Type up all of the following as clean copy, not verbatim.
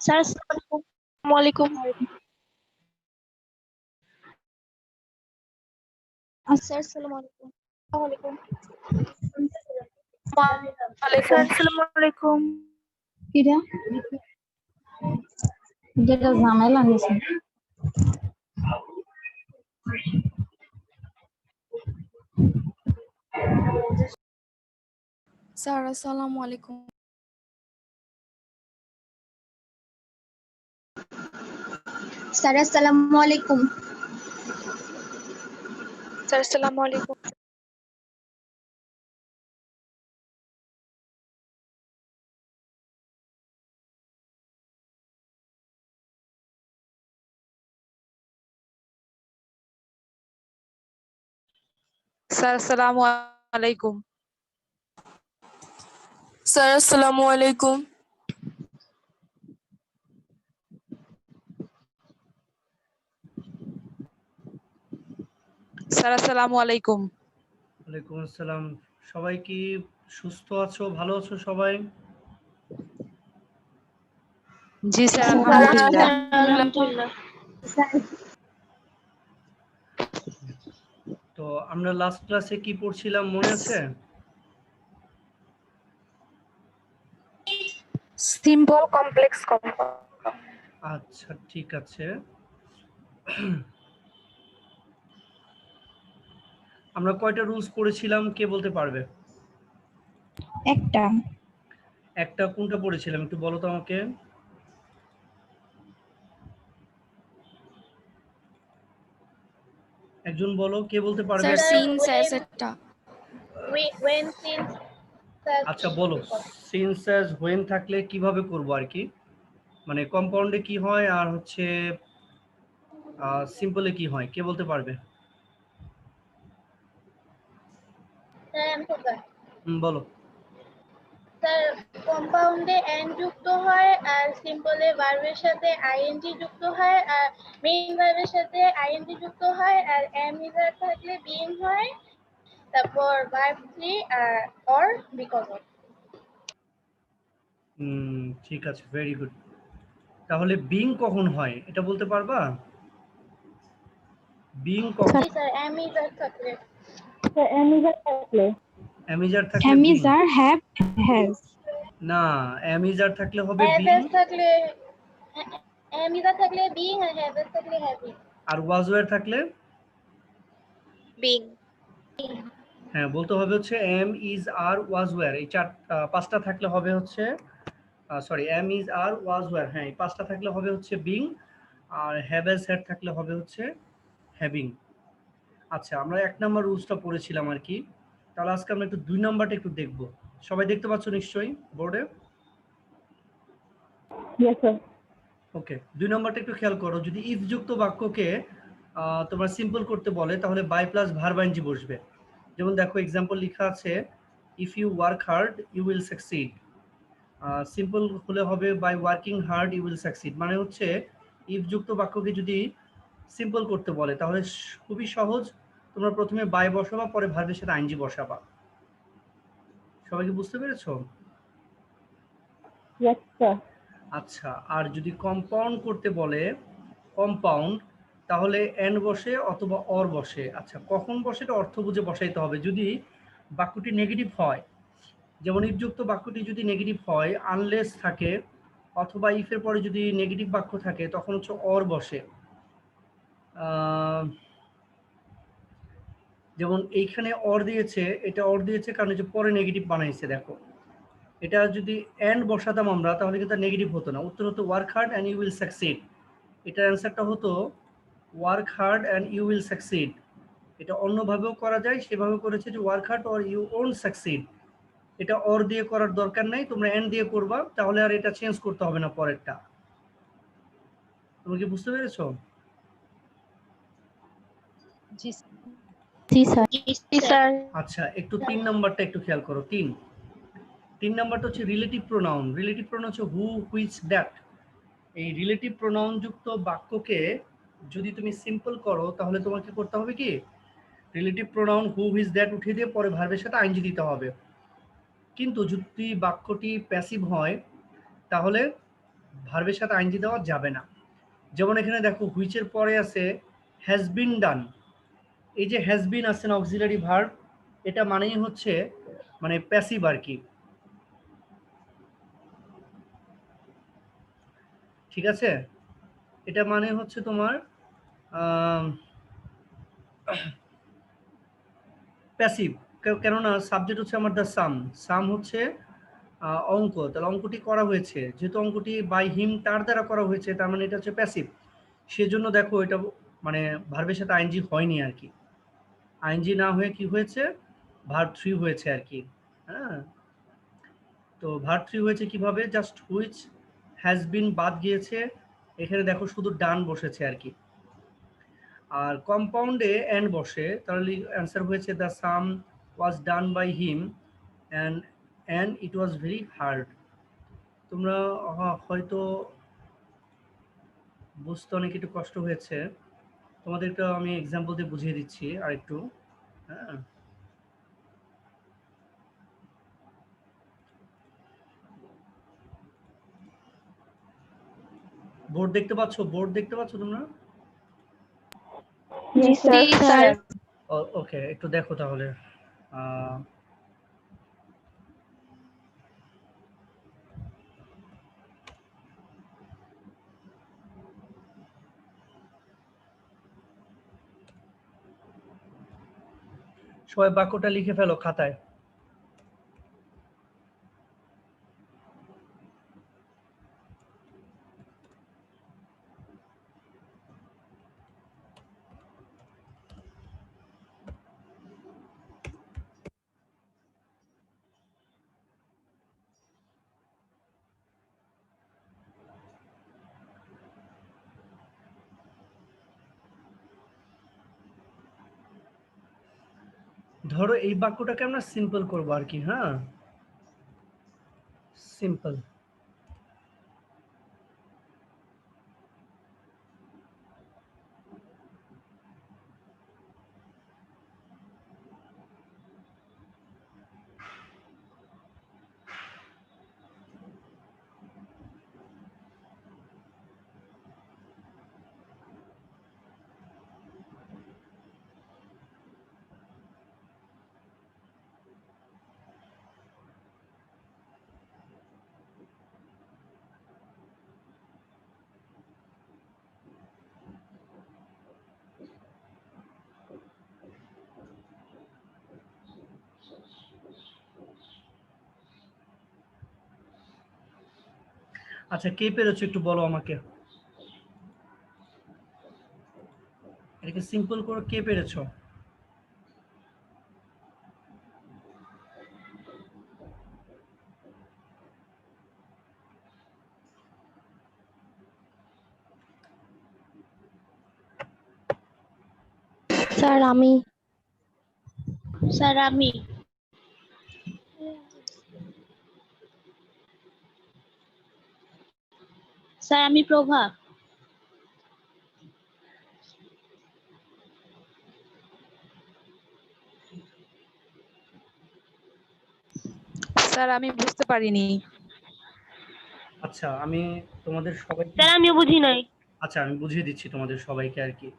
Sir আসসালামু আলাইকুম। Sir আসসালামু আলাইকুম। স্যার আসসালামু আলাইকুম। কিরা যেটা ঝামেলা হয়েছে স্যার আসসালামু আলাইকুম। স্যার আসসালামু আলাইকুম। স্যার আসসালামু আলাইকুম। স্যার আসসালামু আলাইকুম। স্যার আসসালামু আলাইকুম। স্যার আসসালামু আলাইকুম। ওয়ালাইকুম আসসালাম। সবাই কি সুস্থ আছো, ভালো আছো সবাই? জি স্যার আলহামদুলিল্লাহ। আলহামদুলিল্লাহ। তো আমরা লাস্ট ক্লাসে কি পড়ছিলাম মনে আছে? Simple complex compound. আচ্ছা ঠিক আছে। আমরা কয়টা রুলস পড়েছিলাম কে বলতে পারবে? একটা একটা কোনটা পড়েছিলাম একটু বলো তো আমাকে। একজন বলো, কে বলতে পারবে? স্যার সিন স্যারটা when since আচ্ছা বলো, সিন্স অ্যাজ হোয়েন থাকলে কিভাবে করব আর কি, মানে কম্পাউন্ডে কি হয় আর হচ্ছে সিম্পলে কি হয়, কে বলতে পারবে? বলো। স্যার কম্পাউন্ডে এন যুক্ত হয় আর সিম্পলে ভার্বের সাথে আইএনজি যুক্ত হয় আর মেইন ভার্বের সাথে আইএনজি যুক্ত হয় আর এম ইজার থাকলে বিং হয়, তারপর ভার্ব 3 আর অর বিকজ অফ। ঠিক আছে, ভেরি গুড। তাহলে বিং কখন হয় এটা বলতে পারবা? বিং কখন? জি স্যার এম ইজার থাকলে। অ্যামিজার থাকলে হ্যাভ বিং হ্যাজ না, অ্যামিজার থাকলে হবে বিং, হ্যাভ থাকলে এম ইজার থাকলে বিং আর হ্যাভ থাকলে হ্যাভিং। আর ওয়াজওয়্যার থাকলে বিং। হ্যাঁ বলতে হবে হচ্ছে এম ইজ আর ওয়াজওয়্যার, এই পাঁচটা থাকলে হবে হচ্ছে sorry am is are was were, হ্যাঁ এই পাঁচটা থাকলে হবে হচ্ছে বিং, আর হ্যাভ এজ হ্যাড থাকলে হবে হচ্ছে হ্যাভিং। আচ্ছা আমরা 1 নাম্বার রুলসটা পড়েছিলাম আর কি, তাহলে আজকে আমরা একটু 2 নাম্বারটা একটু দেখব। সবাই দেখতে পাচ্ছ নিশ্চয়ই বোর্ডে? ওকে, 2 নাম্বারটা একটু খেয়াল করো। যদি ইফ যুক্ত বাক্যকে তোমার সিম্পল করতে বলে তাহলে বাই প্লাস ভার্ব আইএনজি বসবে। যেমন দেখো এক্সাম্পল লেখা আছে, if you work hard you will succeed. Simple হলে হবে by working hard you will succeed, মানে হচ্ছে ইফ যুক্ত বাক্যকে যদি সিম্পল করতে বলে তাহলে খুবই সহজ, তোমরা প্রথমে বাই বসাবা, পরে ভার্বের সাথে আইএনজি বসাবা। সবাই কি বুঝতে পেরেছো? আচ্ছা, আর যদি কম্পাউন্ড করতে বলে কম্পাউন্ড, তাহলে এন বসে অথবা অর বসে। আচ্ছা কখন বসে এটা অর্থ বুঝে বসাইতে হবে। যদি বাক্যটি নেগেটিভ হয়, যেমন ইফযুক্ত বাক্যটি যদি নেগেটিভ হয়, আনলেস থাকে, অথবা ইফের পরে যদি নেগেটিভ বাক্য থাকে তখন হচ্ছে অর বসে। যেমন এইখানে অর দিয়েছে, এটা অর দিয়েছে কারণ হচ্ছে পরে নেগেটিভ বানাইছে। দেখো এটা যদি এন্ড বসাতাম আমরা তাহলে কিন্তু নেগেটিভ হতো না, উত্তর হতো work hard and you will succeed. এটার অ্যান্সারটা হতো work hard and you will succeed. এটা অন্যভাবেও করা যায়, সেভাবে করেছে যে work hard or you won't succeed. এটা অর দিয়ে করার দরকার নাই, তোমরা এন্ড দিয়ে করবা, তাহলে আর এটা চেঞ্জ করতে হবে না পরেরটা। তুমি কি বুঝতে পেরেছো? জি স্যার। আচ্ছা একটু 3 নাম্বারটা একটু খেয়াল করো। 3 নাম্বারটা হচ্ছে রিলেটিভ প্রোনাউন। রিলেটিভ প্রোনাউন হচ্ছে হু, হুইচ, দ্যাট। এই রিলেটিভ প্রোনাউন যুক্ত বাক্যকে যদি তুমি সিম্পল করো তাহলে তোমাকে করতে হবে কি, relative pronoun who, which, that উঠিয়ে দিয়ে পরে ভার্বের সাথে আইএনজি দিতে হবে। কিন্তু যদি বাক্যটি প্যাসিভ হয় তাহলে ভার্বের সাথে আইএনজি দেওয়া যাবে না। যেমন এখানে দেখো হুইচের পরে আছে হ্যাজ বিন ডান। এই যে হ্যাজ বিন আছে না অক্সিলারি ভার্ব, এটা মানেই হচ্ছে মানে প্যাসিভ আর কি, ঠিক আছে? এটা মানে হচ্ছে তোমার প্যাসিভ, কেননা সাবজেক্ট হচ্ছে আমার দ্য সাম, সাম হচ্ছে অঙ্ক, তাহলে অঙ্কটি করা হয়েছে, যেহেতু অঙ্কটি বাই হিম তার দ্বারা করা হয়েছে, তার মানে এটা হচ্ছে প্যাসিভ। সেজন্য দেখো এটা মানে ভার্বের সাথে আইএনজি হয়নি আর কি, আইএনজি না হয়ে কি হয়েছে, ভার্ব 3 হয়েছে আর কি। হ্যাঁ, তো ভার্ব 3 হয়েছে কিভাবে, জাস্ট হুইচ হ্যাজ বিন বাদ গিয়েছে, এখানে দেখো শুধু ডান বসেছে আর কি। আর কম্পাউন্ডে এন্ড বসে, তাহলে অ্যান্সার হয়েছে the sum was done by him and it was very hard. তোমরা হয়তো বুঝতে অনেক একটু কষ্ট হয়েছে, তোমাদেরকে আমি এক্সাম্পল দিয়ে বুঝিয়ে দিচ্ছি আর একটু। হ্যাঁ, বোর্ড দেখতে পাচ্ছ, বোর্ড দেখতে পাচ্ছ তোমরা? জি স্যার। ওকে, একটু দেখো তাহলে। সবাই বাক্যটা লিখে ফেলো খাতায়। ধরো এই বাক্যটাকে আমরা সিম্পল করবো আর কি। হ্যাঁ, সিম্পল। আচ্ছা, কে পেরেছো একটু বলো আমাকে, এটাকে সিম্পল করে কে পেরেছো? স্যার আমি। স্যার আমি। স্যার আমি প্রভা। স্যার আমি বুঝতে পারিনি। আচ্ছা, আমি তোমাদের সবাইকে, স্যার আমিও বুঝি নাই। আচ্ছা আমি বুঝিয়ে দিচ্ছি তোমাদের সবাইকে আর কি।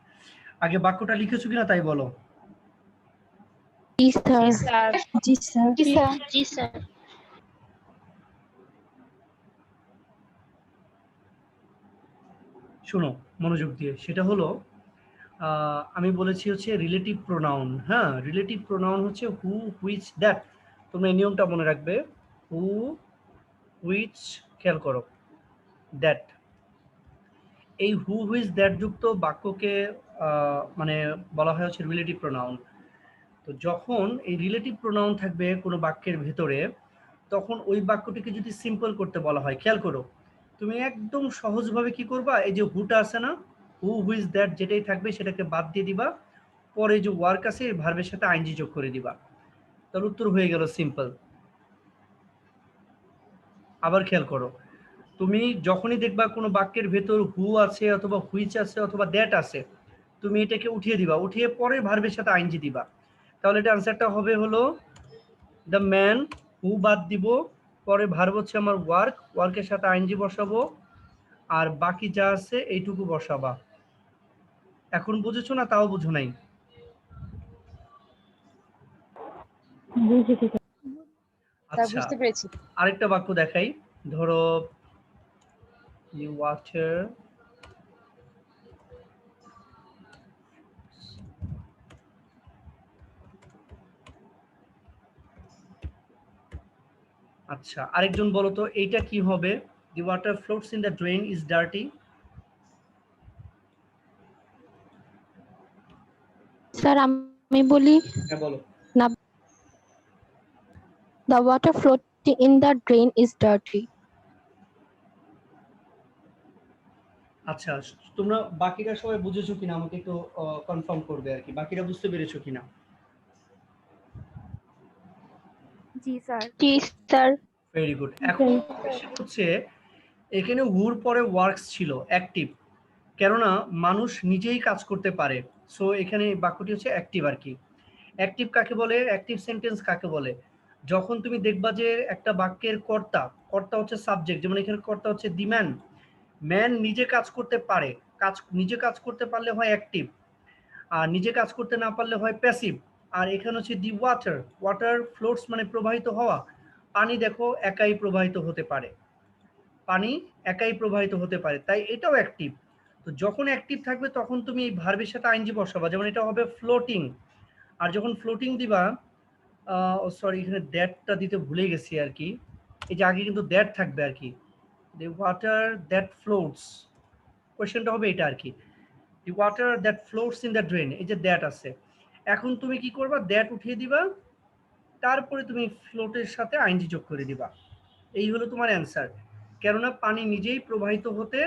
আগে বাক্যটা লিখেছো কিনা তাই বলো। জি স্যার। স্যার জি স্যার। জি স্যার। শোনো মনোযোগ দিয়ে, সেটা হলো আমি বলেছি হচ্ছে রিলেটিভ প্রোনাউন। হ্যাঁ, রিলেটিভ প্রোনাউন হচ্ছে হু, হুইচ, দ্যাট। তোমরা এই নিয়মটা মনে রাখবে, হু, হুইচ, খেয়াল করো, দ্যাট। এই হু, হুইচ, দ্যাট যুক্ত বাক্যকে মানে বলা হয় হচ্ছে রিলেটিভ প্রোনাউন। তো যখন এই রিলেটিভ প্রোনাউন থাকবে কোনো বাক্যের ভেতরে, তখন ওই বাক্যটিকে যদি সিম্পল করতে বলা হয়, খেয়াল করো, তুমি একদম সহজভাবে কি করবা, এই যে হুটা আছে না, হু, হুইচ, দ্যাট যেটাই থাকবে সেটাকে বাদ দিয়ে দিবা, পরে যে ওয়ার্ক আছে ভার্বের সাথে আইএনজি যোগ করে দিবা, তার উত্তর হয়ে গেল সিম্পল। আবার খেয়াল করো, তুমি যখনই দেখবা কোনো বাক্যের ভেতর হু আছে অথবা হুইচ আছে অথবা দ্যাট আছে, তুমি এটাকে উঠিয়ে দিবা, উঠিয়ে পরে ভার্বের সাথে আইএনজি দিবা, তাহলে এটা আনসারটা হবে হলো দ্য ম্যান, হু বাদ দিব, পরে ভার্ব হচ্ছে আমার ওয়ার্ক, ওয়ার্কের সাথে আইএনজি বসাবো, আর বাকি যা আছে এইটুকু বসাবা। এখন বুঝেছো না তাও বুঝো নাই? বুঝেছি স্যার আচ্ছা, বুঝতে পেরেছি। আরেকটা বাক্য দেখাই। ধরো ওয়াটার আচ্ছা, আরেকজন বলো তো এইটা কি হবে? The water floats in the drain is dirty. Sir আমি বলি হ্যাঁ বলো। না, the water floating in the drain is dirty. আচ্ছা, তোমরা বাকিরা সবাই বুঝেছো কিনা আমাকে একটু কনফার্ম করবে আর কি, বাকিরা বুঝতে পেরেছো কিনা? জি স্যার। জি স্যার। Very good. এখন কোশ্চেন হচ্ছে এখানে হুর পরে ওয়ার্কস ছিল অ্যাক্টিভ, কেননা মানুষ নিজেই কাজ করতে পারে। সো এখানে বাক্যটি হচ্ছে অ্যাক্টিভ আর কি। অ্যাক্টিভ কাকে বলে, অ্যাক্টিভ সেন্টেন্স কাকে বলে? যখন তুমি দেখবা যে একটা বাক্যের কর্তা, কর্তা হচ্ছে সাবজেক্ট, যেমন এখানে কর্তা হচ্ছে দি ম্যান, ম্যান নিজে কাজ করতে পারে, নিজে কাজ করতে পারলে হয় অ্যাক্টিভ, আর নিজে কাজ করতে না পারলে হয় প্যাসিভ। আর এখানে হচ্ছে দি ওয়াটার, ওয়াটার ফ্লোটস মানে প্রবাহিত হওয়া। পানি দেখো একাই প্রবাহিত হতে পারে, পানি একাই প্রবাহিত হতে পারে, তাই এটাও অ্যাক্টিভ। তো যখন অ্যাক্টিভ থাকবে তখন তুমি এই ভার্বের সাথে আইএনজি বসাবা, যেমন এটা হবে ফ্লোটিং। আর যখন ফ্লোটিং দিবা, সরি এখানে দ্যাটটা দিতে ভুলে গেছি আর কি, এই যে আগে কিন্তু দ্যাট থাকবে আর কি, দি ওয়াটার দ্যাট ফ্লোটস, কোয়েশ্চেনটা হবে এটা আর কি, the water that floats in the drain, এই যে দ্যাট আছে। এখন তুমি কি করবা, দ্যাট উঠিয়ে দিবা, তারপরে তুমি ফ্লোটের সাথে আইএনজি যোগ করে দিবা। এই হলো তোমার অ্যান্সার, কেননা পানি নিজেই প্রবাহিত হতে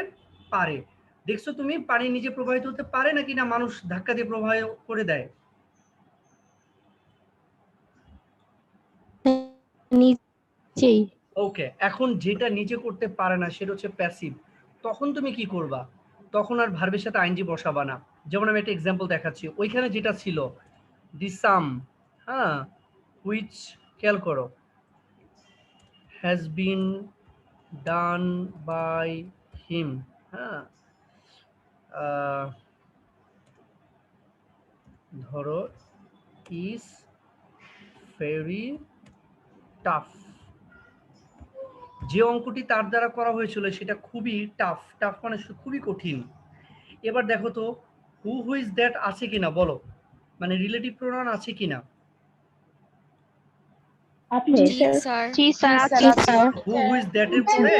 পারে। দেখছো তুমি পানি নিজে প্রবাহিত হতে পারে নাকি না মানুষ ধাক্কা দিয়ে প্রবাহ করে দেয়? নিচেই। ওকে, এখন যেটা নিজে করতে পারে না সেটা হচ্ছে প্যাসিভ। তখন তুমি কি করবা? তখন আর ভার্বের সাথে আইএনজি বসাবা না। যেমন আমি একটা এক্সাম্পল দেখাচ্ছি, ওইখানে যেটা ছিল দি সাম, হ্যাঁ, হুইচ, খেয়াল করো, হ্যাজ বিন ডান বাই হিম, হ্যাঁ, ধরো ইজ ভেরি টাফ, যে অঙ্কটি তার দ্বারা করা হয়েছিল সেটা খুবই টাফ, টাফ মানে খুবই কঠিন। এবার দেখো তো হু ইজ দ্যাট আছে কিনা বলো, মানে রিলেটিভ প্রোনাউন আছে কিনা? জি স্যার। জি স্যার। জি স্যার। হু ইজ দ্যাট এর পরে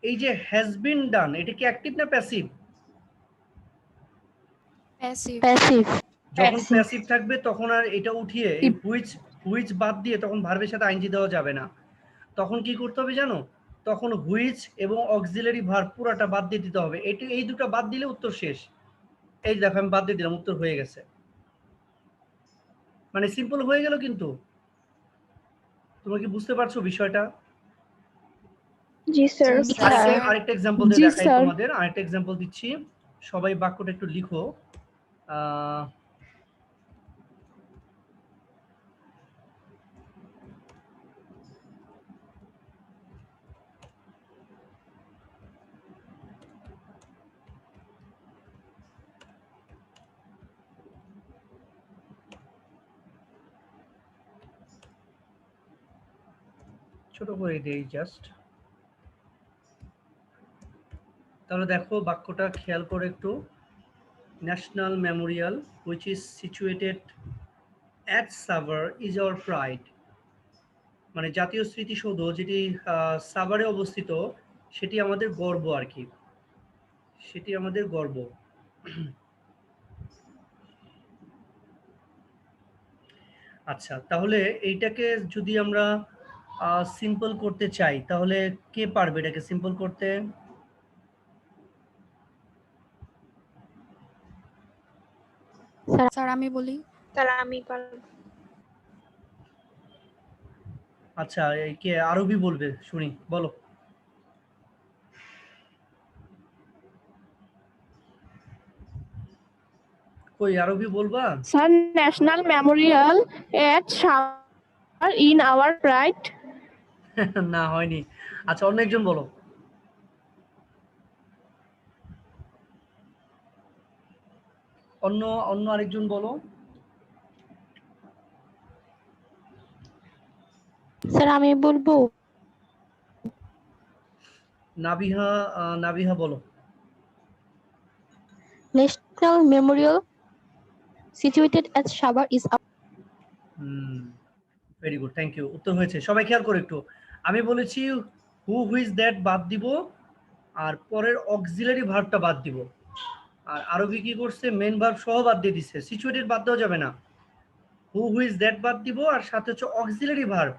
এই যে হ্যাজ বিন ডান, এটা কি অ্যাক্টিভ না প্যাসিভ? প্যাসিভ। যখন প্যাসিভ থাকবে তখন আর এটা উঠিয়ে এই হুইচ বাদ দিয়ে তখন ভার্বের সাথে আইএনজি দেওয়া যাবে না। তখন কি করতে হবে জানো, তখন হুইচ এবং অক্সিলারি ভার্ব পুরাটা বাদ দিয়ে দিতে হবে। এই দুটো বাদ দিলে উত্তর শেষ। এই দেখো আমি বাদ দিয়ে দিলাম, উত্তর হয়ে গেছে, মানে সিম্পল হয়ে গেল। কিন্তু তোমরা কি বুঝতে পারছো বিষয়টা? জি স্যার। আরেকটা এক্সাম্পল দিয়ে দেখাই তোমাদের, আরেকটা এক্সাম্পল দিচ্ছি, সবাই বাক্যটা একটু লিখো। ছোট করে দেই জাস্ট, তাহলে দেখো বাক্যটা খেয়াল করে একটু। National Memorial which is situated at Savar is our pride, মানে জাতীয় স্মৃতিসৌধ যেটি সাভারে অবস্থিত সেটি আমাদের গর্ব আর কি, সেটি আমাদের গর্ব। আচ্ছা, তাহলে এইটাকে যদি আমরা সিম্পল করতে চাই তাহলে কে পারবে এটাকে সিম্পল করতে? স্যার আমি বলি। আচ্ছা, এই কে আরবি বলবে শুনি, বলো। কই আরবি বলবা? Sir national Memorial at Savar in our pride. না হয়নি। আচ্ছা, অন্য একজন বলো। অন্য অন্য আরেকজন বলো। স্যার আমি বলবো। নাবিহা, নাবিহা বলো। National memorial situated at Savar is very good, thank you. উত্তর হয়েছে। সবাই খেয়াল করো একটু। আমি বলেছি হু হুইজ দ্যাট বাদ দিব, আর পরের অক্সিলারি ভার্বটা বাদ দিব। আর আরবি কি করছে, মেন ভার্ব সহ বাদ দিয়ে দিচ্ছে, সিচুয়েটেড বাদ দেওয়া যাবে না। হু হুইজ দ্যাট বাদ দিব, আর সাথে হচ্ছে অক্সিলারি ভার্ব।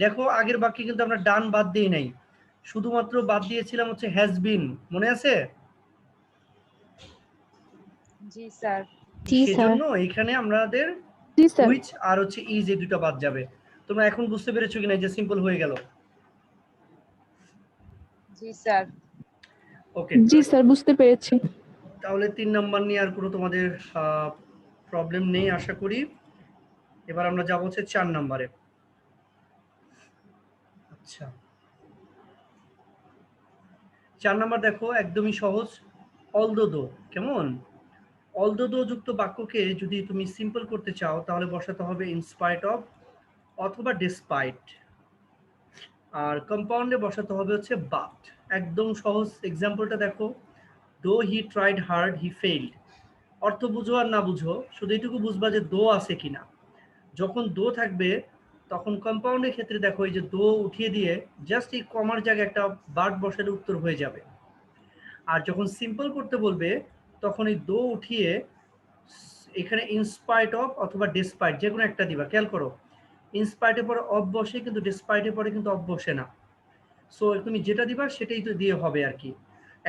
দেখো আগের বাক্যে কিন্তু আমরা ডান বাদ দিই নাই, শুধুমাত্র বাদ দিয়েছিলাম হচ্ছে হ্যাজ বিন, মনে আছে? জি স্যার। জি স্যার। সেজন্য এখানে আমাদের জি স্যার। হুইচ আর হচ্ছে ইজ, এই দুটো বাদ যাবে। তোমরা এখন বুঝতে পেরেছো কিনা যে সিম্পল হয়ে গেল? জি স্যার। ওকে, জি স্যার, বুঝতে পেরেছি। তাহলে 3 নাম্বার নিয়ে আর কোনো তোমাদের প্রবলেম নেই আশা করি। এবার আমরা যাব হচ্ছে 4 নাম্বারে। আচ্ছা, 4 নাম্বার দেখো একদমই সহজ। অলদো, কেমন? অলদো যুক্ত বাক্যকে যদি তুমি সিম্পল করতে চাও তাহলে বসাতে হবে ইনস্পাইট অফ অথবা ডিসপাইট, আর কম্পাউন্ডে বসাতে হবে হচ্ছে বাট। একদম সহজ। এক্সাম্পলটা দেখো, though he tried hard he failed. অর্থ বুঝো আর না বুঝো, শুধু এইটুকু বুঝবা যে দো আছে কিনা। যখন দো থাকবে তখন কম্পাউন্ডের ক্ষেত্রে দেখো এই যে দো উঠিয়ে দিয়ে জাস্ট এই কমার জায়গায় একটা বার্ড বসালে উত্তর হয়ে যাবে। আর যখন সিম্পল করতে বলবে তখন এই দো উঠিয়ে এখানে ইনস্পাইট অফ অথবা ডিসপাইট যে কোনো একটা দিবা। খেয়াল করো, ইনস্পাইটের পরে অফ বসে কিন্তু ডিসপাইটের পরে কিন্তু অফ বসে না। সো তুমি যেটা দিবা সেটাই তো দিয়ে হবে আর কি।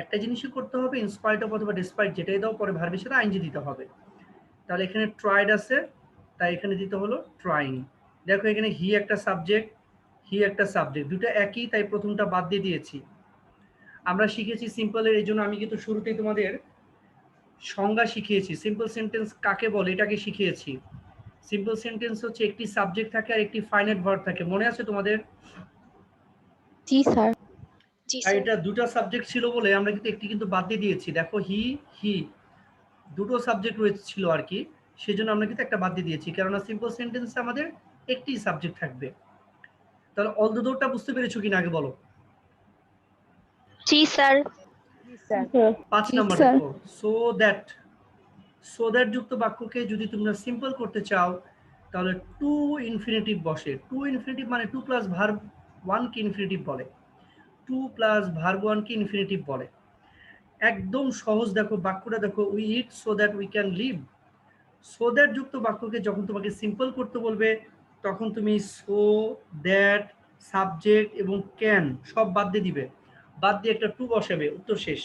একটা জিনিসই করতে হবে, ইনস্পাইট অফ অথবা ডিসপাইট যেটাই দাও পরে ভার্বের সাথে আইনজি দিতে হবে। তাহলে এখানে ট্রাইড আছে, তাই এখানে দিতে হলো ট্রাইং। দেখো এখানে হি একটা সাবজেক্ট, হি একটা সাবজেক্ট, দুটো একই, তাই প্রথমটা বাদ দিয়ে দিয়েছি। আমরা শিখেছি সিম্পলের, এই জন্য আমি কিন্তু শুরুতেই তোমাদের সংজ্ঞা শিখিয়েছি। সিম্পল সেন্টেন্স কাকে বলে এটাকে শিখিয়েছি। সিম্পল সেন্টেন্স হচ্ছে একটি সাবজেক্ট থাকে আর একটি ফাইনাইট ভার্ব থাকে, মনে আছে তোমাদের? জি স্যার। আর এটা দুটো সাবজেক্ট ছিল বলে আমরা কিন্তু একটি কিন্তু বাদ দিয়ে দিয়েছি। দেখো হি হি দুটো সাবজেক্ট রয়েছে ছিল আর কি, সেজন্য আমরা কিন্তু একটা বাদ দিয়ে দিয়েছি, কেননা সিম্পল সেন্টেন্সে আমাদের একটি সাবজেক্ট থাকবে। তাহলে অল দুটোটা বুঝতে পেরেছো কিনা আগে বলো। জি স্যার। জি স্যার। 5 জি নাম্বার স্যার। দেখো, সো দ্যাট। সো দ্যাট যুক্ত বাক্যকে যদি তোমরা সিম্পল করতে চাও তাহলে টু ইনফিনিটিভ বসে। টু ইনফিনিটিভ মানে টু প্লাস ভার্ব ওয়ান কে ইনফিনিটিভ বলে, টু প্লাস ভার্ব ওয়ান কে ইনফিনিটিভ বলে। একদম সহজ। দেখো বাক্যটা দেখো, we eat so that we can live. So that যুক্ত বাক্যকে যখন তোমাকে সিম্পল করতে বলবে তখন তুমি সো দ্যাট সাবজেক্ট এবং ক্যান সব বাদ দিয়ে দিবে, বাদ দিয়ে একটা টু বসাবে, উত্তর শেষ।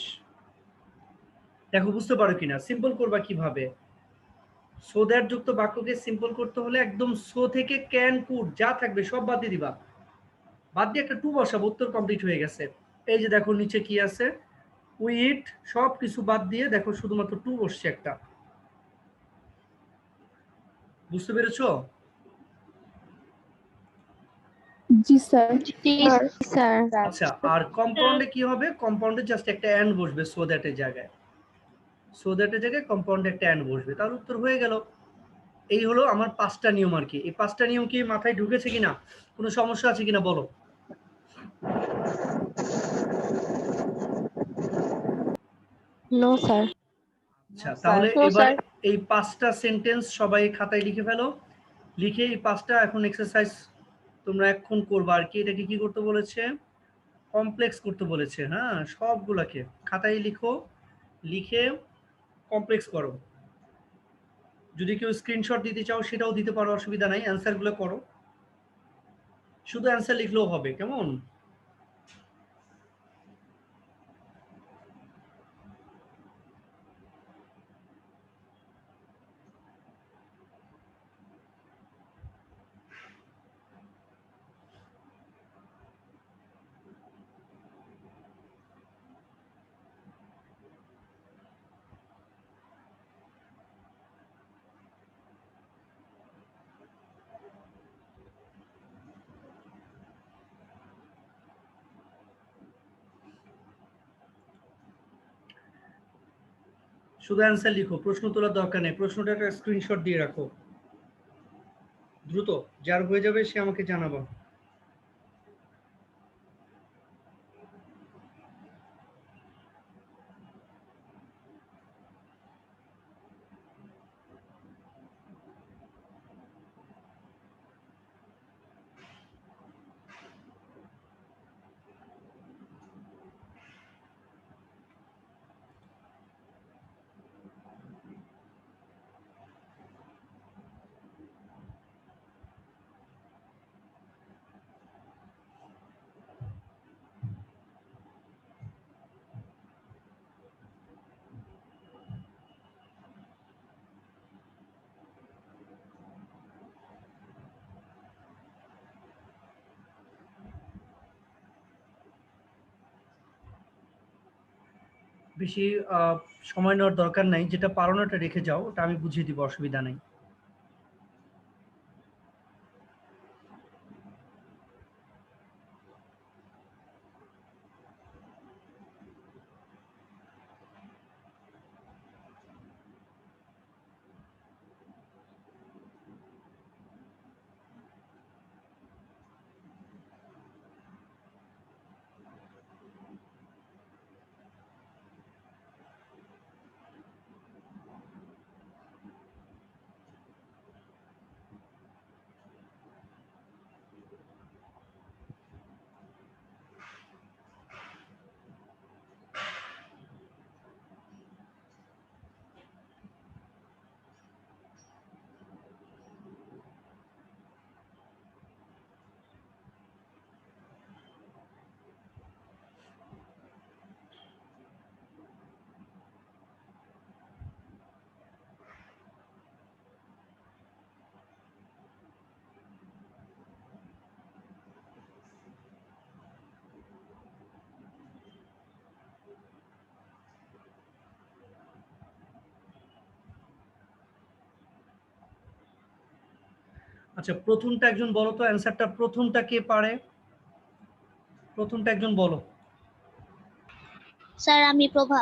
দেখো বুঝতে পারো কিনা, সিম্পল করবা কিভাবে। সো দ্যাট যুক্ত বাক্যকে সিম্পল করতে হলে একদম সো থেকে ক্যান কুড যা থাকবে সব বাদ দিয়ে দিবা, বাদ দিয়ে একটা টু বসাবো, উত্তর কমপ্লিট হয়ে গেছে। এই যে দেখো নিচে কি আছে, উই ইট, সব কিছু বাদ দিয়ে দেখো শুধুমাত্র টু বসছে একটা। বুঝতে পেরেছো? জি স্যার। জি স্যার। স্যার। আচ্ছা, আর কম্পাউন্ডে কি হবে? কম্পাউন্ডে জাস্ট একটা এন্ড বসবে সো দ্যাটের জায়গায়, সো দ্যাটের জায়গায় কম্পাউন্ডে একটা এন্ড বসবে, তার উত্তর হয়ে গেল। এই হলো আমার 5টা নিয়ম আর কি। এই 5টা নিয়ম কি মাথায় ঢুকেছে কিনা, কোনো সমস্যা আছে কিনা বলো। No sir. আচ্ছা, স্যার। তাহলে নো এবার স্যার। এই 5টা সেন্টেন্স সবাই খাতায় লিখে ফেলো। লিখে এই 5টা এখন এক্সারসাইজ তোমরা এখন করবা আর কি। এটাকে কি করতে বলেছে? কমপ্লেক্স করতে বলেছে। হ্যাঁ, সবগুলাকে খাতায় লিখো, লিখে কমপ্লেক্স করো। যদি কেউ স্ক্রিনশট দিতে চাও সেটাও দিতে পারো, অসুবিধা নাই। অ্যান্সারগুলো করো, শুধু অ্যান্সার লিখলেও হবে, কেমন? শুধু অ্যান্সার লিখো, প্রশ্ন তোলার দরকার নেই। প্রশ্নটা একটা স্ক্রিনশট দিয়ে রাখো দ্রুত, যার হয়ে যাবে সে আমাকে জানাবো। বেশি সময় নেওয়ার দরকার নাই, যেটা পারো না ওটা রেখে যাও, ওটা আমি বুঝিয়ে দিব, অসুবিধা নাই। আচ্ছা, প্রথমটা একজন বলো তো, অ্যান্সারটা প্রথমটা কে পারে? প্রথমটা একজন বলো। স্যার আমি প্রভা।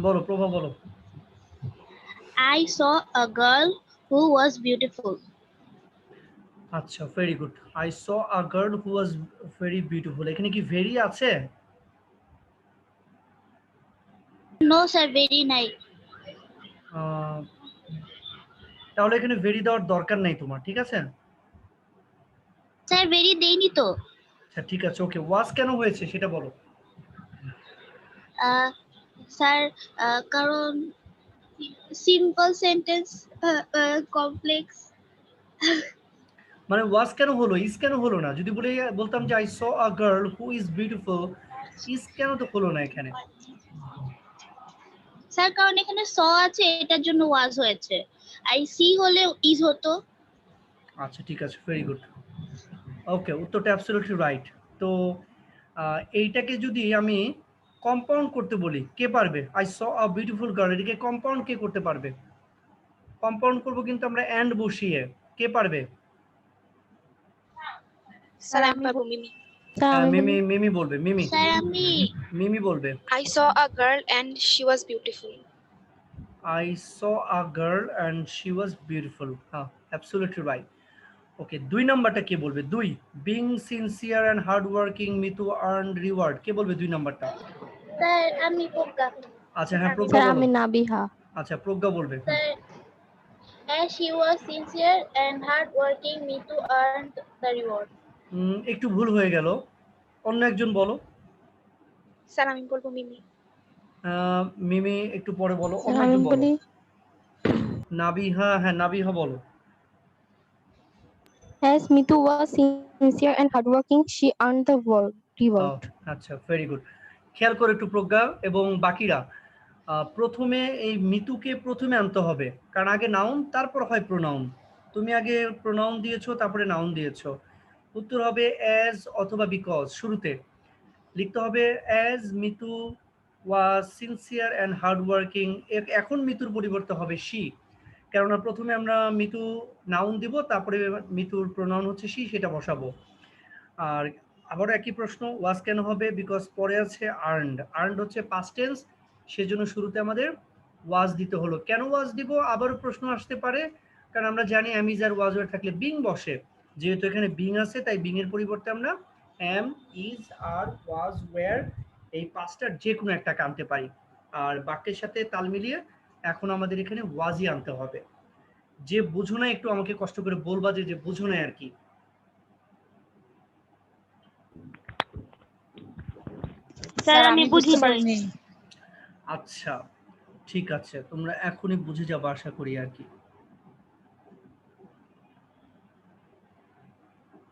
বলো প্রভা, বলো। I saw a girl who was beautiful. আচ্ছা, very good. I saw a girl who was very beautiful. এখানে কি ভেরি আছে? No sir, very nice. আহ, তাহলে এখানে ভেরি দেওয়ার দরকার নেই তোমার, ঠিক আছে? স্যার very দেইনি তো। আচ্ছা ঠিক আছে, ওকে। ওয়াজ কেন হয়েছে সেটা বলো। স্যার কারণ সিম্পল সেন্টেন্স কমপ্লেক্স। মানে ওয়াজ কেন হলো, ইজ কেন হলো না? যদি বলতাম যে I saw a girl who is beautiful, is কেন তো হলো না এখানে? স্যার কারণ এখানে স আছে, এটার জন্য ওয়াজ হয়েছে। আই সি হলে ইজ হতো। আচ্ছা ঠিক আছে, ভেরি গুড। ওকে, উত্তরটা অ্যাবসলিউটলি রাইট। তো এইটাকে যদি আমি কম্পাউন্ড করতে বলি, কে পারবে? I saw a beautiful girl, এটাকে কম্পাউন্ড কে করতে পারবে? কম্পাউন্ড করবো কিন্তু আমরা অ্যান্ড বসিয়ে, কে পারবে? স্যার আমি পারবো মিমি। স্যার আমি মিমি, মিমি বলবে, মিমি, স্যার আমি মিমি বলবে। I saw a girl and she was beautiful. I saw a girl and she was beautiful. হ্যাঁ, absolutely right. ওকে, 2 নাম্বারটা কে বলবে? 2, being sincere and hard working me to earn reward, কে বলবে 2 নাম্বারটা? স্যার আমি প্রজ্ঞা। আচ্ছা হ্যাঁ, প্রজ্ঞা স্যার বলো। আমি নাবিহা। আচ্ছা, প্রজ্ঞা বলবে। Sir as she was sincere and hard working me to earn the reward. একটু ভুল হয়ে গেল, অন্য একজন বলো। স্যার আমি বলবো মিমি। মিমি একটু পরে বলো, স্যার অন্য আমি একজন বলো। বলি নাবিহা, হ্যাঁ নাবিহা বলো। as Mitu was sincere and hardworking, she earned the reward. আচ্ছা, ভেরি গুড। খেয়াল করে একটু প্রজ্ঞা এবং বাকিরা, প্রথমে এই মিতুকে প্রথমে আনতে হবে, কারণ আগে নাউন তারপর হয় প্রোনাউন। তুমি আগে প্রোনাউন দিয়েছো, তারপরে নাউন দিয়েছো। উত্তর হবে অ্যাজ অথবা বিকজ। শুরুতে লিখতে হবে as Mitu was sincere and hard working. এখন মিতুর পরিবর্তে হবে শি, কেননা প্রথমে আমরা মিতু নাউন দিব, তারপরে মিতুর প্রোনাউন হচ্ছে শি, সেটা বসাবো। আর আবারও একই প্রশ্ন, ওয়াজ কেন হবে? বিকজ পরে আছে আর্নড। আর্নড হচ্ছে পাস্ট টেন্স, সেজন্য শুরুতে আমাদের ওয়াজ দিতে হলো। কেন ওয়াজ দিব আবারও প্রশ্ন আসতে পারে, কারণ আমরা জানি am is are was were থাকলে বিং বসে, যেহেতু এখানে বিং আছে তাই বিং এর পরিবর্তে আমরা অ্যাম ইজ আর ওয়াজ ওয়্যার এই পাঁচটার যে কোনো একটাকে আনতে পারি। আর বাক্যের সাথে তাল মিলিয়ে এখন আমাদের এখানে ওয়াজই আনতে হবে। যে বুঝো না একটু আমাকে কষ্ট করে বলবা যে বুঝো না আর কি। স্যার আমি বুঝি নাই। আচ্ছা ঠিক আছে, তোমরা এখনই বুঝে যাবো আশা করি আর কি।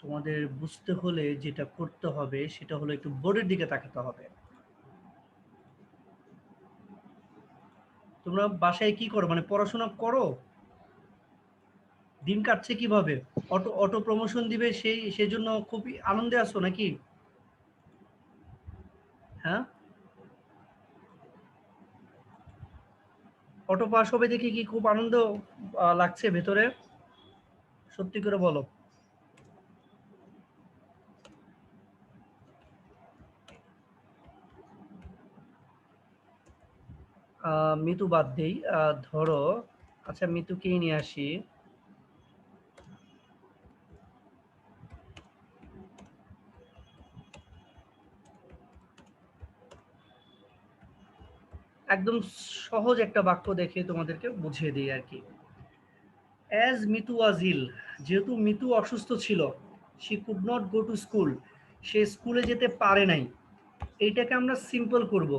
তোমাদের বুঝতে হলে যেটা করতে হবে সেটা হলো একটু বোর্ডের দিকে তাকাতে হবে। তোমরা বাসায় কি করো, মানে পড়াশোনা করো? দিন কাটছে কিভাবে? অটো অটো প্রমোশন দিবে সেই জন্য খুবই আনন্দে আছো নাকি? হ্যাঁ, অটো পাস হবে দেখে কি খুব আনন্দ লাগছে ভেতরে? সত্যি করে বলো। মিতু বাদ দেই, ধরো আচ্ছা মিতুকেই নিয়ে আসি। একদম সহজ একটা বাক্য দেখে তোমাদেরকে বুঝিয়ে দিই আর কি। অ্যাজ মিতু ওয়াজ ইল, যেহেতু মিতু অসুস্থ ছিল, she could not go to school, সে স্কুলে যেতে পারে নাই। এইটাকে আমরা সিম্পল করব।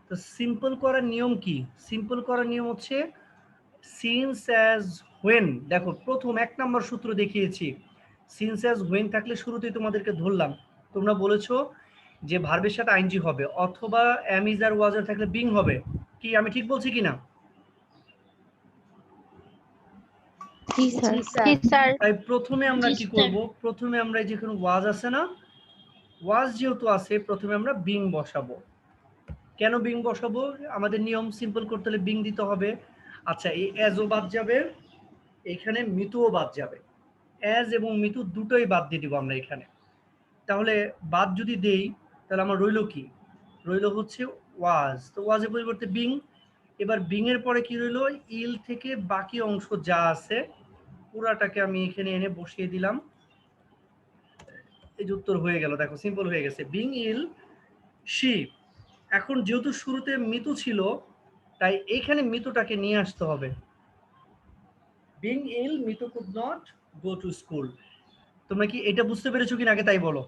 তো সিম্পল করার নিয়ম কি? সিম্পল করার নিয়ম হচ্ছে সিন্স অ্যাজ হোয়েন। দেখো প্রথম 1 নম্বর সূত্র দেখিয়েছি, সিন্স অ্যাজ হোয়েন থাকলে শুরুতেই তোমাদেরকে ধরলাম, তোমরা বলেছো যে ভার্বের সাথে আইনজি হবে অথবা অ্যাম ইজ আর ওয়াজ আর থাকলে বিং হবে। কি আমি ঠিক বলছি কিনা? জি স্যার। জি স্যার। জি স্যার। তাই প্রথমে আমরা জি, কি স্যার। করব, প্রথমে আমরা যেখানে ওয়াজ আছে না, ওয়াজ যেহেতু আছে প্রথমে আমরা বিং বসাবো। কেন বিং বসাবো? আমাদের নিয়ম সিম্পল করতে হলে বিং দিতে হবে। আচ্ছা এই অ্যাজও বাদ যাবে, এখানে মিতুও বাদ যাবে, অ্যাজ এবং মিতু দুটোই বাদ দিয়ে দিব আমরা এখানে। তাহলে বাদ যদি দেই তাহলে আমার রইল কি? রইল হচ্ছে ওয়াজ। তো ওয়াজের পরিবর্তে বিং। এবার বিং এর পরে কি রইল? ইল থেকে বাকি অংশ যা আছে পুরাটাকে আমি এখানে এনে বসিয়ে দিলাম। এই যে উত্তর হয়ে গেল, দেখো সিম্পল হয়ে গেছে, বিং ইল শি। এখন যেহেতু শুরুতে মিতু ছিল তাই এখানে মিতুটাকে নিয়ে আসতে হবে। Being ill Mitu could not go to school. তোমরা কি এটা বুঝতে পেরেছো কিনা আগে তাই বলো।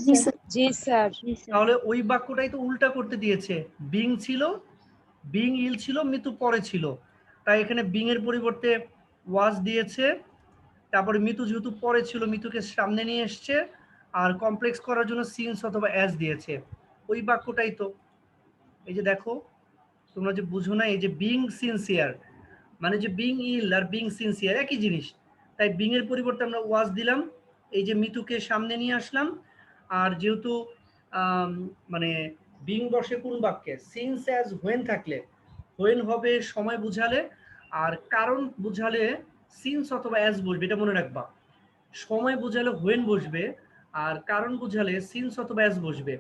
জি স্যার। জি স্যার। তাহলে ওই বাক্যটাই তো উল্টা করতে দিয়েছে, বিং ছিল, বিং ইল ছিল, মিতু পরে ছিল, তাই এখানে বিং এর পরিবর্তে ওয়াজ দিয়েছে। তারপরে মিতু যেহেতু পরে ছিল মিতুকে সামনে নিয়ে এসছে, আর কমপ্লেক্স করার জন্য সিন্স অথবা অ্যাজ দিয়েছে। ওই বাক্যটাই তো, এই যে দেখো তোমরা যে বুঝো না, এই যে বিং সিনসিয়ার মানে যে বিং ইল আর বিং সিনসিয়ার একই জিনিস, তাই বিং এর পরিবর্তে আমরা ওয়াজ দিলাম, এই যে মিতুকে সামনে নিয়ে আসলাম। আর যেহেতু মানে বিং বসে কোন বাক্যে? সিন্স অ্যাজ হোয়েন থাকলে, হোয়েন হবে সময় বুঝালে, আর কারণ বুঝালে সিন্স অথবা অ্যাজ বসবে, এটা মনে রাখবা। সময় বোঝালে হোয়েন বসবে, আর কারণ বোঝালে সিন্স অথবা অ্যাজ বসবে।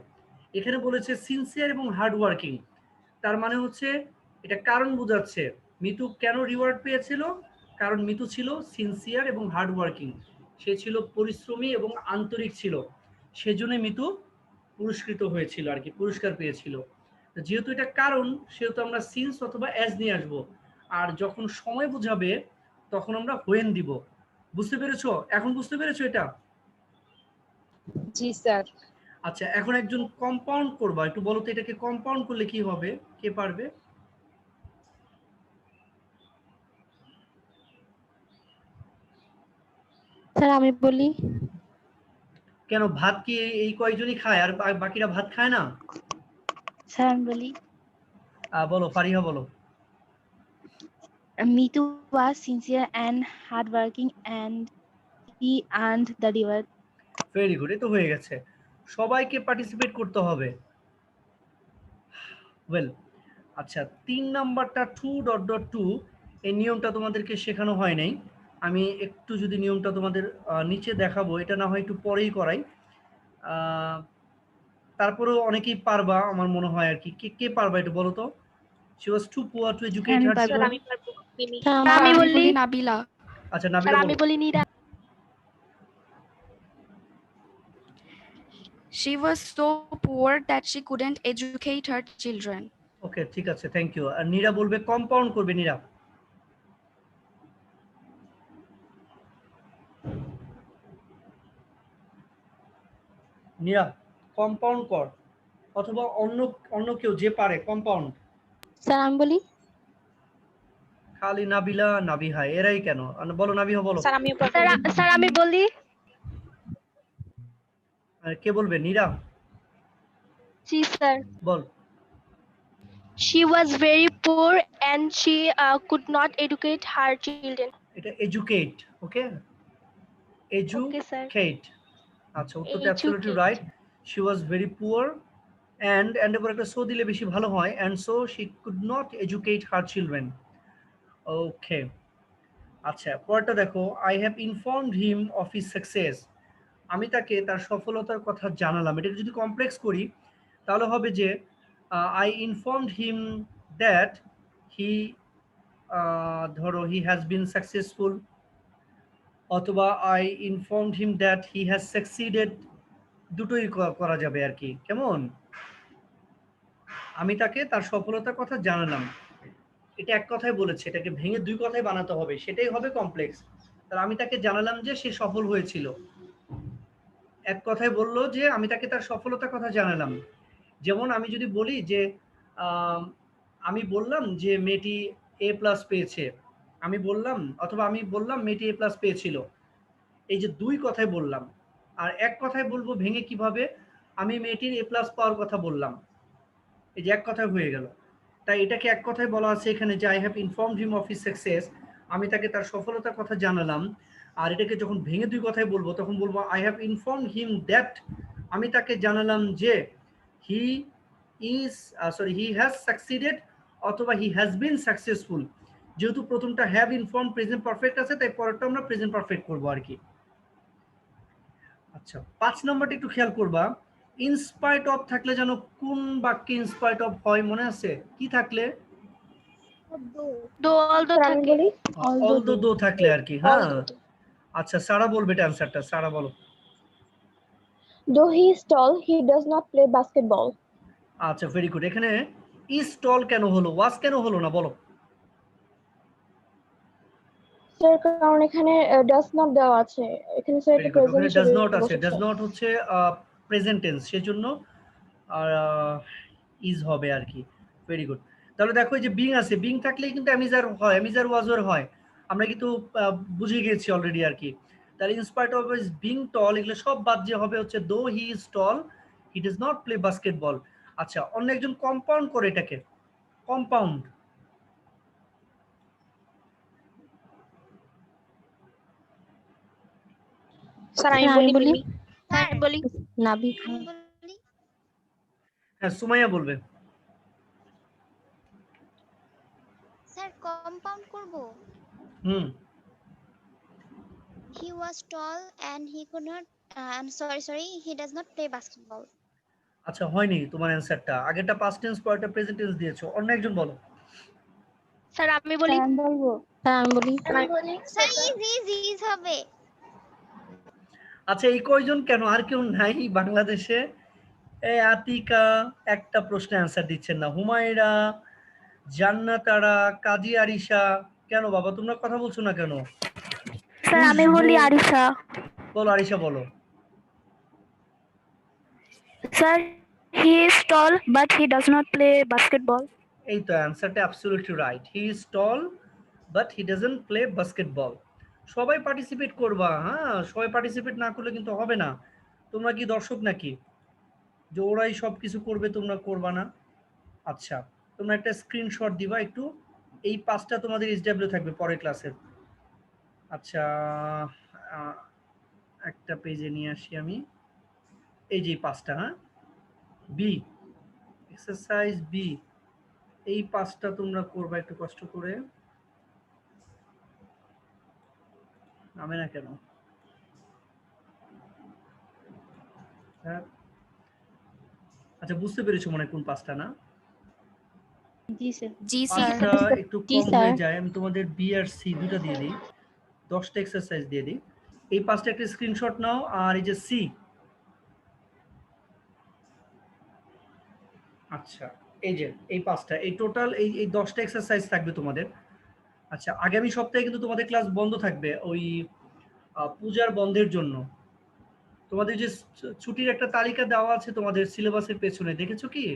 এখানে বলেছে সিনসিয়ার এবং হার্ড ওয়ার্কিং, তার মানে হচ্ছে এটা কারণ বোঝাচ্ছে। মিতু কেন রিওয়ার্ড পেয়েছিল? কারণ মিতু ছিল সিনসিয়ার এবং হার্ড ওয়ার্কিং, সে ছিল পরিশ্রমী এবং আন্তরিক ছিল, সেজন্য মিতু পুরস্কৃত হয়েছিল আর কি, পুরস্কার পেয়েছিল। যেহেতু এটা কারণ সেহেতু আমরা সিন্স অথবা অ্যাজ নিয়ে আসবো, আর যখন সময় বোঝাবে তখন আমরা হোয়েন দিব। বুঝতে পেরেছো? এখন বুঝতে পেরেছো এটা? জি স্যার। আচ্ছা এখন একজন কম্পাউন্ড করবা, একটু বলো তো এটাকে কম্পাউন্ড করলে কি হবে, কে পারবে? স্যার আমি বলি। কেন ভাত কি এই কয়জনই খায় আর বাকিরা ভাত খায় না? স্যার আমি বলি, বলো ফারিহা বলো। Mitu was sincere and hardworking and he earned the reward. Very good, এই তো হয়ে গেছে। সবাইকে পার্টিসিপেট করতে হবে। ওয়েল আচ্ছা 3 নাম্বারটা 2.2 এই নিয়মটা তোমাদেরকে শেখানো হয় নাই। আমি একটু যদি নিয়মটা তোমাদের নিচে দেখাবো, এটা না হয় একটু পরেই করাই। তারপরেও অনেকেই পারবা আমার মনে হয় আর কি। কে কে পারবা একটু বলো তো। She was too poor to educate And her Babu. Sir, children. আমি পারবো মিমি। স্যার আমি বলি নাবিলা। আচ্ছা নাবিলা বলো। Nira. She was so poor that she couldn't educate her children. ওকে ঠিক আছে, থ্যাংক ইউ। আর নীরা বলবে কম্পাউন্ড করবে নীরা। নীরা কম্পাউন্ড কর, অথবা অন্য অন্য কেউ যে পারে কম্পাউন্ড। স্যার আমি বলি খালি নাবিলা নাবিহা এরাই কেন? বলো নাবিহা বলো। স্যার আমিও পারবো। স্যার আমি বলি কে বলবে? নীরা জি স্যার। বল। She was very poor and she could not educate her children. এটা educate, okay Okay, sir. Educate. আচ্ছা উত্তরটা absolutely right. She was very poor and এর উপর একটা সো দিলে বেশি ভালো হয়, and so she could not educate her children. Okay আচ্ছা পরটা দেখো, I have informed him of his success. আমি তাকে তার সফলতার কথা জানালাম। এটা যদি কমপ্লেক্স করি তাহলে হবে যে I informed him that he, ধরো হি হ্যাজ বিন সাকসেসফুল, অথবা I informed him that he has succeeded. দুটোই করা যাবে আর কি। কেমন? আমি তাকে তার সফলতার কথা জানালাম, এটা এক কথায় বলেছে, এটাকে ভেঙে দুই কথায় বানাতে হবে, সেটাই হবে কমপ্লেক্স। তার আমি তাকে জানালাম যে সে সফল হয়েছিল, এক কথায় বললো যে আমি তাকে তার সফলতার কথা জানালাম। যেমন আমি যদি বলি যে আমি বললাম যে মেয়েটি A+ পেয়েছে, আমি বললাম, অথবা আমি বললাম মেয়েটি A+ পেয়েছিল, এই যে দুই কথায় বললাম। আর এক কথায় বলবো ভেঙে কিভাবে? আমি মেয়েটির A+ পাওয়ার কথা বললাম, এই যে এক কথায় হয়ে গেল। তাই এটাকে এক কথায় বলা আছে এখানে যে I have informed him of his success, আমি তাকে তার সফলতার কথা জানালাম। আর এটাকে যখন ভেঙে দুই কথায় বলবো তখন বলবো I have informed him that, আমি তাকে জানালাম যে হি হ্যাজ সাকসিডেড অথবা হি হ্যাজ বিন সাকসেসফুল। যেহেতু প্রথমটা হ্যাভ ইনফর্ম প্রেজেন্ট পারফেক্ট আছে, তাই পরেরটা আমরা প্রেজেন্ট পারফেক্ট করবো আর কি। আচ্ছা 5 নম্বরটা একটু খেয়াল করবা, ইনস্পাইট অফ থাকলে যেন কোন বাক্যে ইনস্পাইট অফ হয় মনে আছে? কি থাকলে? অলদো দো থাকলে আর কি। হ্যাঁ আচ্ছা সারা বলবে এটা অ্যানসারটা, সারা বলো। Though he is tall, he does not play basketball. আচ্ছা ভেরি গুড। এখানে ইজ টল কেন হলো, ওয়াজ কেন হলো না বলো? স্যার কারণ এখানে does not দেওয়া আছে, এখানে স্যার এটা প্রেজেন্ট ওখানে ডাজ হিসেবে নট আছে, ডাজ বসেছে। নট হচ্ছে প্রেজেন্ট টেন্স, সেজন্য আর ইজ হবে আর কি। Very good. তাহলে দেখো এই যে বিং আছে, বিং থাকলেই কিন্তু অ্যামিজার হয়, অ্যামিজার ওয়াজর হয়, আমরা কিন্তু বুঝে গেছি অলরেডি আর কি। তাহলে ইনস্পাইট অফ ইজ বিং টল, এগুলো সব বাদ যে হবে হচ্ছে দো he is tall he does not play basketball. আচ্ছা অন্য একজন কম্পাউন্ড করে এটাকে, কম্পাউন্ড। স্যার আমি বলি মিমি। স্যার বলি নাবি। হ্যাঁ সুমাইয়া বলবে। স্যার কম্পাউন্ড করব। হুম He was tall and he could not he does not play basketball. আচ্ছা হয়নি তোমার অ্যানসারটা, আগেরটা পাস্ট টেন্স পরেরটা প্রেজেন্ট টেন্স দিয়েছো। অন্য একজন বলো। স্যার আমি বলি। স্যার আমি বলি। স্যার ইজ হবে। আচ্ছা এই কয়জন কেন, আর কেউ নাই বাংলাদেশে? এই আতিকা একটা প্রশ্ন অ্যান্সার দিচ্ছেন না, হুমায়রা, জান্নাতারা, কাজী আরিশা, কেন বাবা তোমরা কথা বলছো না কেন? স্যার আমি বলি আরিশা। বলো আরিশা বলো। Sir he is tall but he does not play basketball. এই তো অ্যান্সারটা absolutely right, he is tall but he doesn't play basketball. সবাই পার্টিসিপেট করবা, হ্যাঁ সবাই পার্টিসিপেট না করলে কিন্তু হবে না। তোমরা কি দর্শক নাকি যে ওরাই সব কিছু করবে তোমরা করবা না? আচ্ছা তোমরা একটা স্ক্রিনশট দিবা একটু, এই 5টা তোমাদের এসডব্লিউ থাকবে পরের ক্লাসের। আচ্ছা একটা পেজে নিয়ে আসি আমি, এই যে 5টা, হ্যাঁ বি এক্সারসাইজ বি, এই 5টা তোমরা করবা একটু কষ্ট করে। নামে না কেন? হ্যাঁ আচ্ছা বুঝতে পেরেছো মনে কোন 5টা না? জি স্যার। Ji sir. পাঁচটা একটু জি, কম স্যার। হয়ে যায়, আমি তোমাদের বি আর সি দুটো দিয়ে দিই, 10টা এক্সারসাইজ দিয়ে দিই। এই পাঁচটা একটা স্ক্রিনশট নাও। আর এই যে সি, আচ্ছা এই যে এই পাঁচটা, এই টোটাল এই 10টা এক্সারসাইজ থাকবে তোমাদের। আচ্ছা আগামী সপ্তাহে কিন্তু তোমাদের ক্লাস বন্ধ থাকবে ওই পূজার বন্ধের জন্য। তোমাদের যে ছুটির একটা তালিকা দেওয়া আছে তোমাদের সিলেবাসের পেছনে, দেখেছো কি?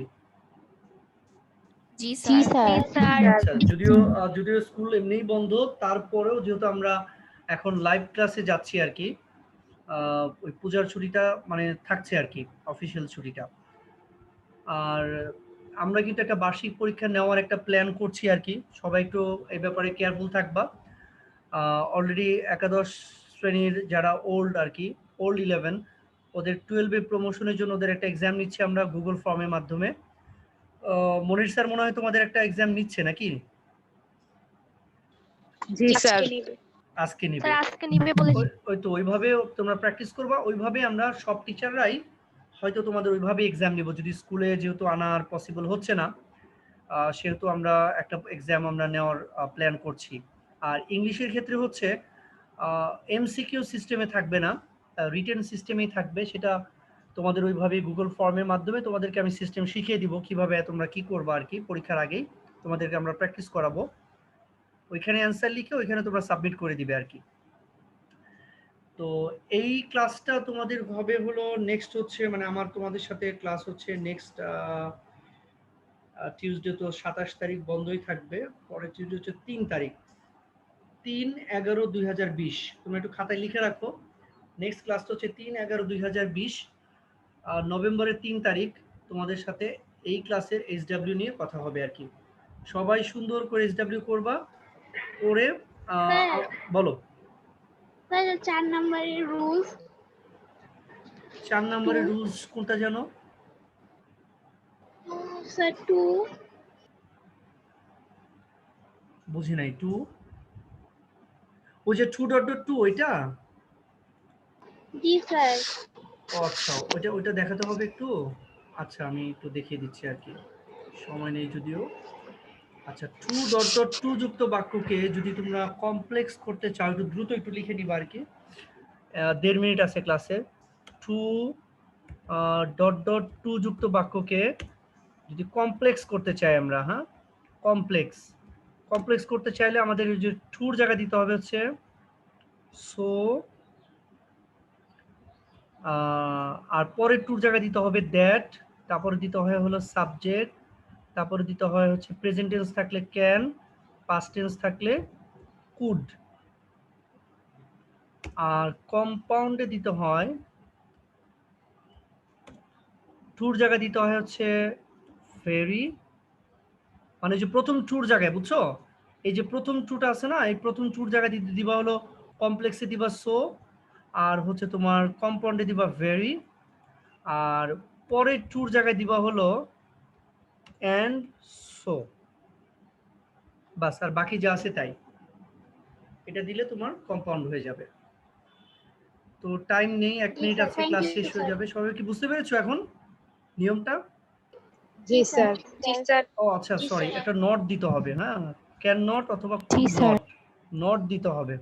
Ji জি sir. স্যার। স্যার আচ্ছা যদিও স্কুল এমনিই বন্ধ, তারপরেও যেহেতু আমরা এখন লাইভ ক্লাসে যাচ্ছি আর কি, ওই পূজার ছুটিটা মানে থাকছে আর কি, অফিসিয়াল ছুটিটা। আর আমরা কিন্তু একটা বার্ষিক পরীক্ষা নেওয়ার একটা প্ল্যান করছি আর কি, সবাই একটু এই ব্যাপারে কেয়ারফুল থাকবা। অলরেডি একাদশ শ্রেণীর যারা ওল্ড আর কি, ওল্ড 11, ওদের 12-এ প্রমোশনের জন্য ওদের একটা এক্সাম নিচ্ছে আমরা গুগল ফর্মের মাধ্যমে। মনির স্যার মনে হয় তোমাদের একটা এক্সাম নিচ্ছে নাকি? জি স্যার। আজকে নিবে। স্যার আজকে নিবে বলেছে। ওই তো ওইভাবে তোমরা প্র্যাকটিস করবা, ওইভাবে আমরা সব টিচাররাই হয়তো তোমাদের ওইভাবে এক্সাম নিব, যদি স্কুলে যেহেতু আনার পসিবল হচ্ছে না, সেহেতু আমরা একটা এক্সাম আমরা নেওয়ার প্ল্যান করছি। আর ইংলিশের ক্ষেত্রে হচ্ছে এমসিকিউ সিস্টেমে থাকবে না, রিটেন সিস্টেমেই থাকবে। সেটা তোমাদের ওইভাবে গুগল ফর্মের মাধ্যমে তোমাদেরকে আমি সিস্টেম শিখিয়ে দিব কিভাবে তোমরা কি করবা আর কি, পরীক্ষার আগেই তোমাদেরকে আমরা প্র্যাকটিস করাবো। ওইখানে অ্যান্সার লিখে ওইখানে তোমরা সাবমিট করে দিবে আর কি। তো এই ক্লাসটা তোমাদের হবে হলো নেক্সট হচ্ছে, মানে আমার তোমাদের সাথে ক্লাস হচ্ছে নেক্সট টিউসডে, তো 27 তারিখ বন্ধই থাকবে। পরের টিউসডে হচ্ছে 3 তারিখ, 3/11/2020। তোমরা একটু খাতায় লিখে রাখো, নেক্সট ক্লাসটা হচ্ছে 3/11/2020, নভেম্বরের 3 তারিখ তোমাদের সাথে এই ক্লাসের এইচডব্লিউ নিয়ে কথা হবে আর কি। সবাই সুন্দর করে এইচডব্লিউ করবা, করে বলো। স্যার 4 নম্বরের রুলস। 4 নম্বরের রুলস কোনটা জানো? স্যার 2। বুঝি নাই। 2, ওই যে 2.2 ওইটা? জি স্যার। আচ্ছা ওইটা দেখাতে হবে একটু। আচ্ছা আমি একটু দেখিয়ে দিচ্ছি আর কি, সময় নেই যদিও। আচ্ছা 2.2 যুক্ত বাক্যকে যদি তোমরা কমপ্লেক্স করতে চাও, একটু দ্রুত একটু লিখে নিবা আর কি, 1.5 মিনিট আছে ক্লাসে। 2.2 যুক্ত বাক্যকে যদি কমপ্লেক্স করতে চাই আমরা, হ্যাঁ কমপ্লেক্স করতে চাইলে আমাদের যে টুর জায়গা দিতে হবে হচ্ছে সো, আর পরের টুর জায়গা দিতে হবে দ্যাট, তারপরে দিতে হয় হলো সাবজেক্ট, তারপরে দিতে হয় হচ্ছে প্রেজেন্ট টেন্স থাকলে ক্যান, পাস্ট টেন্স থাকলে কুড, আর কম্পাউন্ডে দিতে হয় টুর জায়গা দিতে হয় হচ্ছে ভেরি, মানে যে প্রথম টুর জায়গায়, বুঝছো? এই যে প্রথম টুটা আছে না, এই প্রথম টুর জায়গায় দিবা হলো কমপ্লেক্সে দিবা সো, আর হচ্ছে তোমার কম্পাউন্ডে দিবা ভেরি, আর পরের টুর জায়গায় দিবা হলো অ্যান্ড সো, বাস। আর বাকি যা আছে তাই, এটা দিলে তোমার কম্পাউন্ড হয়ে যাবে। তো টাইম নেই, 1 মিনিট আছে, ক্লাস শেষ হয়ে যাবে। সবাই কি বুঝতে পেরেছো এখন নিয়মটা? জি স্যার। জি স্যার। ও আচ্ছা সরি, একটা নট দিতে হবে, হ্যাঁ, ক্যান নট অথবা জি কুড স্যার। নট, নট দিতে হবে,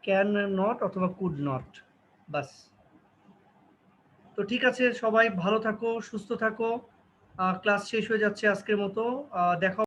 ক্যান নট অথবা কুড নট, বাস। তো ঠিক আছে, সবাই ভালো থাকো, সুস্থ থাকো, ক্লাস শেষ হয়ে যাচ্ছে আজকের মতো, দেখা